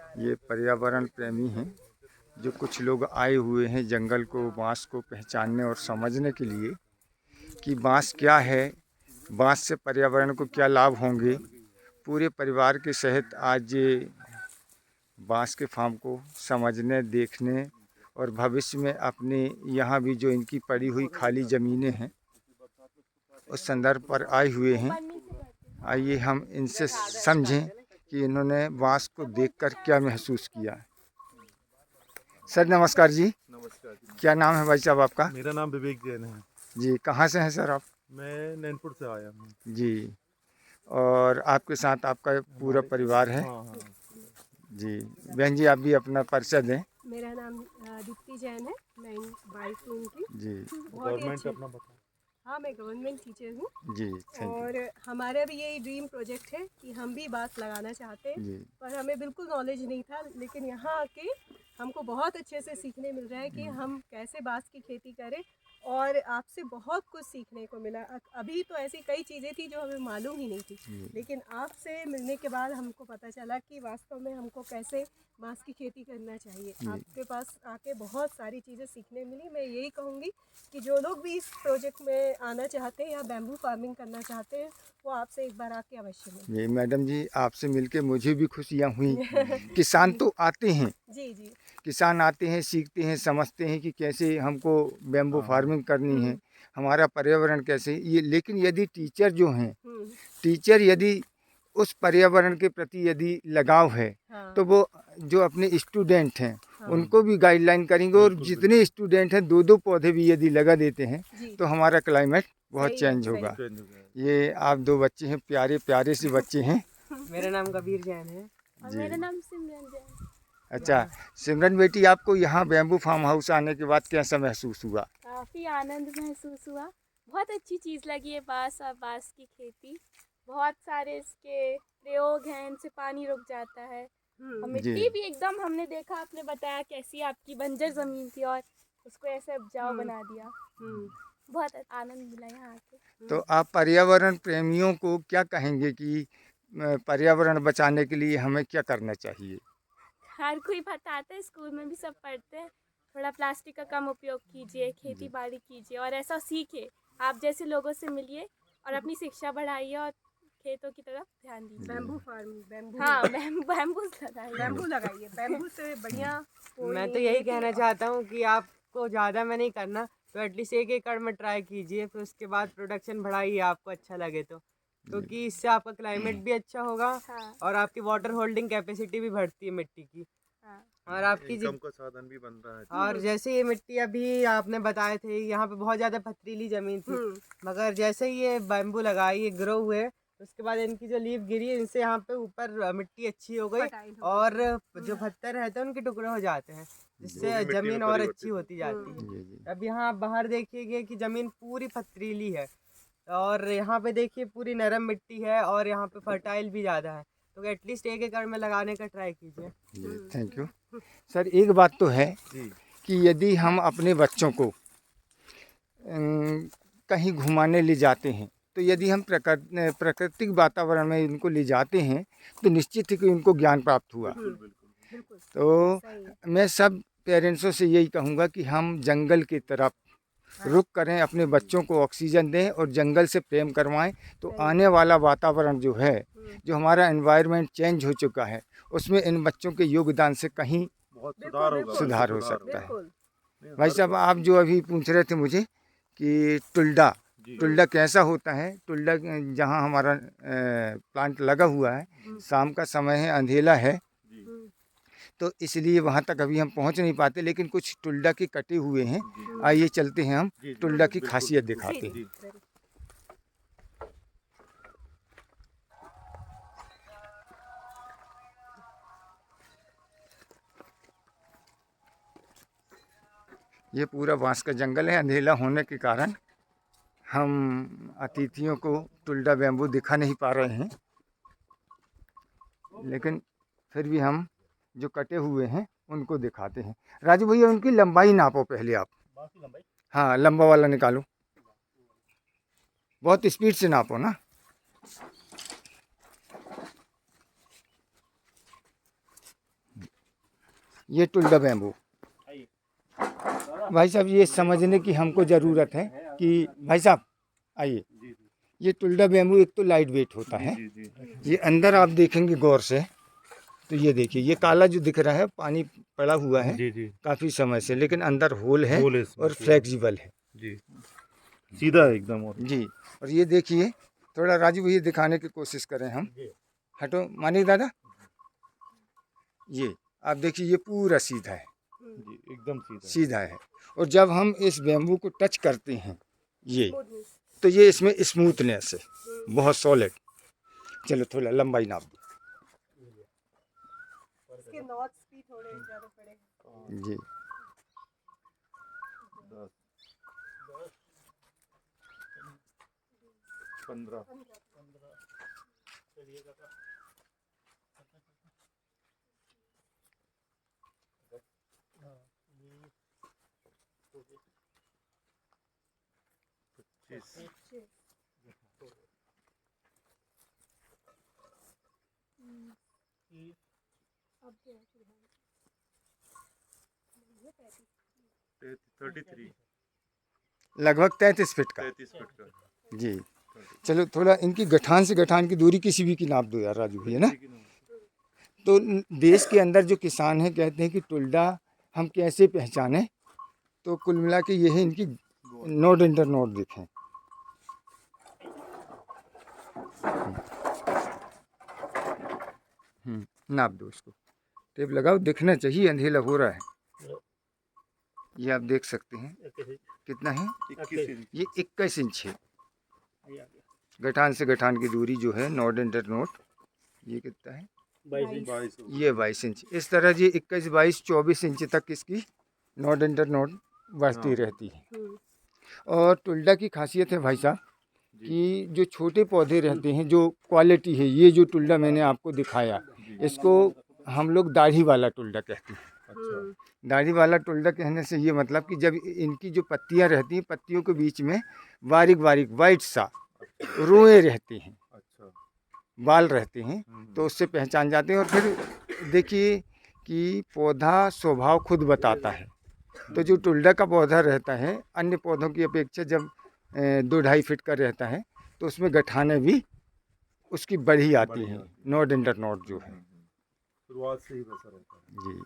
ये पर्यावरण प्रेमी हैं जो कुछ लोग आए हुए हैं जंगल को, बांस को पहचानने और समझने के लिए कि बांस क्या है, बांस से पर्यावरण को क्या लाभ होंगे। पूरे परिवार के सहित आज ये बांस के फार्म को समझने, देखने और भविष्य में अपने यहाँ भी जो इनकी पड़ी हुई खाली ज़मीनें हैं उस संदर्भ पर आए हुए हैं। आइए हम इनसे समझें कि इन्होंने बांस को देखकर क्या महसूस किया। सर नमस्कार जी। नमस्कार जी। क्या नाम है भाई साहब आपका? मेरा नाम विवेक जैन है। जी, कहाँ से हैं सर आप? मैं नैनपुर से आया हूँ। जी, और आपके साथ आपका पूरा परिवार है? हाँ हाँ। जी, बहन जी आप भी अपना परिचय दें। मेरा नाम दीप्ति जैन है। मैं वाइफ हूँ उनकी। जी बहुत ही गवर्नमेंट अच्छे। अपना बता। हाँ, मैं गवर्नमेंट टीचर हूँ। जी, थैंक और हमारा भी यही ड्रीम प्रोजेक्ट है कि हम भी बांस लगाना चाहते हैं। यू। जी पर हमें बिल्कुल नॉलेज नहीं था, लेकिन यहाँ आके हमको बहुत अच्छे से सीखने मिल रहा है कि हम कैसे बांस की खेती करें। और आपसे बहुत कुछ सीखने को मिला। अभी तो ऐसी कई चीज़ें थी जो हमें मालूम ही नहीं थी, लेकिन आपसे मिलने के बाद हमको पता चला कि वास्तव में हमको कैसे बांस की खेती करना चाहिए। आपके पास आके बहुत सारी चीज़ें सीखने मिली। मैं यही कहूँगी कि जो लोग भी इस प्रोजेक्ट में आना चाहते हैं या बैम्बू फार्मिंग करना चाहते हैं, वो आपसे एक बार आके अवश्य मिलें। जी मैडम जी, आपसे मिलके मुझे भी खुशियाँ हुई। किसान तो आते हैं, जी जी। किसान आते हैं, सीखते हैं, समझते हैं कि कैसे हमको बैम्बू फार्मिंग करनी है, हमारा पर्यावरण कैसे ये। लेकिन यदि टीचर जो हैं, टीचर यदि उस पर्यावरण के प्रति यदि लगाव है हाँ। तो वो जो अपने स्टूडेंट हैं हाँ। उनको भी गाइडलाइन करेंगे। और जितने स्टूडेंट हैं दो दो पौधे भी यदि लगा देते हैं जी। तो हमारा क्लाइमेट बहुत सही है, चेंज सही होगा। है। ये आप दो बच्चे हैं, प्यारे प्यारे से बच्चे हैं। मेरा नाम कबीर जैन है। और जी। मेरा नाम सिमरन जैन। अच्छा सिमरन बेटी, आपको यहाँ बैम्बू फार्म हाउस आने के बाद कैसा महसूस हुआ? काफ़ी आनंद महसूस हुआ। बहुत अच्छी चीज़ लगी है बांस और बांस की खेती। बहुत सारे इसके प्रयोग हैं, इनसे पानी रुक जाता है और जी मिट्टी भी एकदम, हमने देखा आपने बताया कैसी आपकी बंजर ज़मीन थी और उसको ऐसे उपजाऊ बना दिया। बहुत आनंद मिला यहाँ आके। तो आप पर्यावरण प्रेमियों को क्या कहेंगे कि पर्यावरण बचाने के लिए हमें क्या करना चाहिए? हर कोई बताता है, स्कूल में भी सब पढ़ते हैं, थोड़ा प्लास्टिक का कम उपयोग कीजिए, खेती जी बाड़ी कीजिए और ऐसा सीखे। आप जैसे लोगों से मिलिए और अपनी शिक्षा बढ़ाइए और खेतों की तरफ ध्यान दीजिए। Bamboo farming, bamboo. हाँ, बैम्बू लगाइए। बैम्बू लगाइए। बैम्बू से बढ़िया कोई मैं तो नहीं यही है कि कहना चाहता हूँ कि आपको ज़्यादा में नहीं करना, तो एटलीस्ट 1 एकड़ में ट्राई कीजिए, फिर उसके बाद प्रोडक्शन बढ़ाइए आपको अच्छा लगे तो, क्योंकि इससे आपका क्लाइमेट भी अच्छा होगा हाँ और आपकी वाटर होल्डिंग कैपेसिटी भी बढ़ती है मिट्टी की। हाँ। और आपकी इनकम का साधन भी बन रहा है। और जैसे ये मिट्टी अभी आपने बताए थे, यहाँ पे बहुत ज़्यादा पथरीली ज़मीन थी, मगर जैसे ही ये बैम्बू लगाई, ये ग्रो हुए, उसके बाद इनकी जो लीफ गिरी, इनसे यहाँ पे ऊपर मिट्टी अच्छी हो गई fertile हो और जो पत्थर रहते हैं उनके टुकड़े हो जाते हैं, जिससे ज़मीन और अच्छी होती जाती है। जी जी। अब यहाँ आप बाहर देखिए कि ज़मीन पूरी पथरीली है और यहाँ पे देखिए पूरी नरम मिट्टी है और यहाँ पे फर्टाइल भी ज़्यादा है, तो एटलीस्ट 1 एकड़ में लगाने का ट्राई कीजिए। जी थैंक यू सर। एक बात तो है कि यदि हम अपने बच्चों को कहीं घुमाने ले जाते हैं तो यदि हम प्राकृतिक वातावरण में इनको ले जाते हैं तो निश्चित ही कि उनको ज्ञान प्राप्त हुआ। बिल्कुल तो सही है। मैं सब पेरेंट्सों से यही कहूँगा कि हम जंगल की तरफ रुख करें, अपने बच्चों को ऑक्सीजन दें और जंगल से प्रेम करवाएं। तो आने वाला वातावरण जो है, जो हमारा एनवायरनमेंट चेंज हो चुका है, उसमें इन बच्चों के योगदान से कहीं बहुत सुधार होगा। सुधार हो सकता है। बिल्कुल। भाई साहब आप जो अभी पूछ रहे थे मुझे कि टुल्डा कैसा होता है। टुल्डा जहाँ हमारा प्लांट लगा हुआ है, शाम का समय है, अंधेला है, तो इसलिए वहाँ तक अभी हम पहुँच नहीं पाते, लेकिन कुछ टुल्डा के कटे हुए हैं। आइए चलते हैं, हम टुल्डा की खासियत दिखाते हैं। ये पूरा बांस का जंगल है। अंधेला होने के कारण हम अतिथियों को टुल्डा बैम्बू दिखा नहीं पा रहे हैं, लेकिन फिर भी हम जो कटे हुए हैं उनको दिखाते हैं। राजू भैया उनकी लंबाई नापो पहले आप। हाँ लंबा वाला निकालो, बहुत स्पीड से नापो ना। ये टुल्डा बैम्बू। भाई साहब ये समझने की हमको ज़रूरत है कि भाई साहब आइए, ये टुल्डा बैम्बू एक तो लाइट वेट होता है, ये अंदर आप देखेंगे गौर से तो ये देखिए ये काला जो दिख रहा है पानी पड़ा हुआ है जी जी काफ़ी समय से, लेकिन अंदर होल है होल है इसमें और पूरा। फ्लेक्सिबल है जी सीधा है एकदम। और जी। और ये देखिए थोड़ा राजू भैया दिखाने की कोशिश करें हम, हटो मानिक दादा, ये आप देखिए ये पूरा सीधा है, जी एकदम सीधा सीधा है। और जब हम इस बैम्बू को टच करते हैं ये Smoothness. तो ये इसमें स्मूथनेस है, बहुत सॉलिड। चलो थोड़ा लंबाई नाप दो इसके नॉट्स भी थोड़े ज़्यादा पड़े। जी। 10 15 25 33 लगभग 33 फीट का 33 फीट का। जी। चलो थोड़ा इनकी गठान से गठान की दूरी किसी भी की नाप दो यार राजू भैया ना। तो देश के अंदर जो किसान हैं कहते हैं कि टुल्डा हम कैसे पहचानें, तो कुल मिला के ये है इनकी नोड इंटर नोड देखें। नाप दो इसको, टेप लगाओ, दिखना चाहिए, अंधेला हो रहा है। ये आप देख सकते हैं कितना है, 21 इंच। ये 21 इंच है। गठान से गठान की दूरी जो है नोड इंटर नोड, ये कितना है, 22 ये 22 इंच। इस तरह जी 21, 22, 24 इंच तक इसकी नोड इंटर नोड बढ़ती रहती है। और टुल्डा की खासियत है भाई साहब कि जो छोटे पौधे रहते हैं, जो क्वालिटी है, ये जो टुल्डा मैंने आपको दिखाया, इसको हम लोग दाढ़ी वाला टुल्डा कहते हैं। अच्छा दाढ़ी वाला टुल्डा कहने से ये मतलब कि जब इनकी जो पत्तियां रहती हैं, पत्तियों के बीच में बारीक बारीक वाइट सा रोए रहते हैं, अच्छा बाल रहते हैं, तो उससे पहचान जाते हैं। और फिर देखिए कि पौधा स्वभाव खुद बताता है। तो जो टुल्डा का पौधा रहता है अन्य पौधों की अपेक्षा जब 2-2.5 फीट का रहता है तो उसमें गठाने भी उसकी बढ़ी आती हैं, नोड इंटर नोड जो है। शुरुआत से ही वैसा रहता है। जी।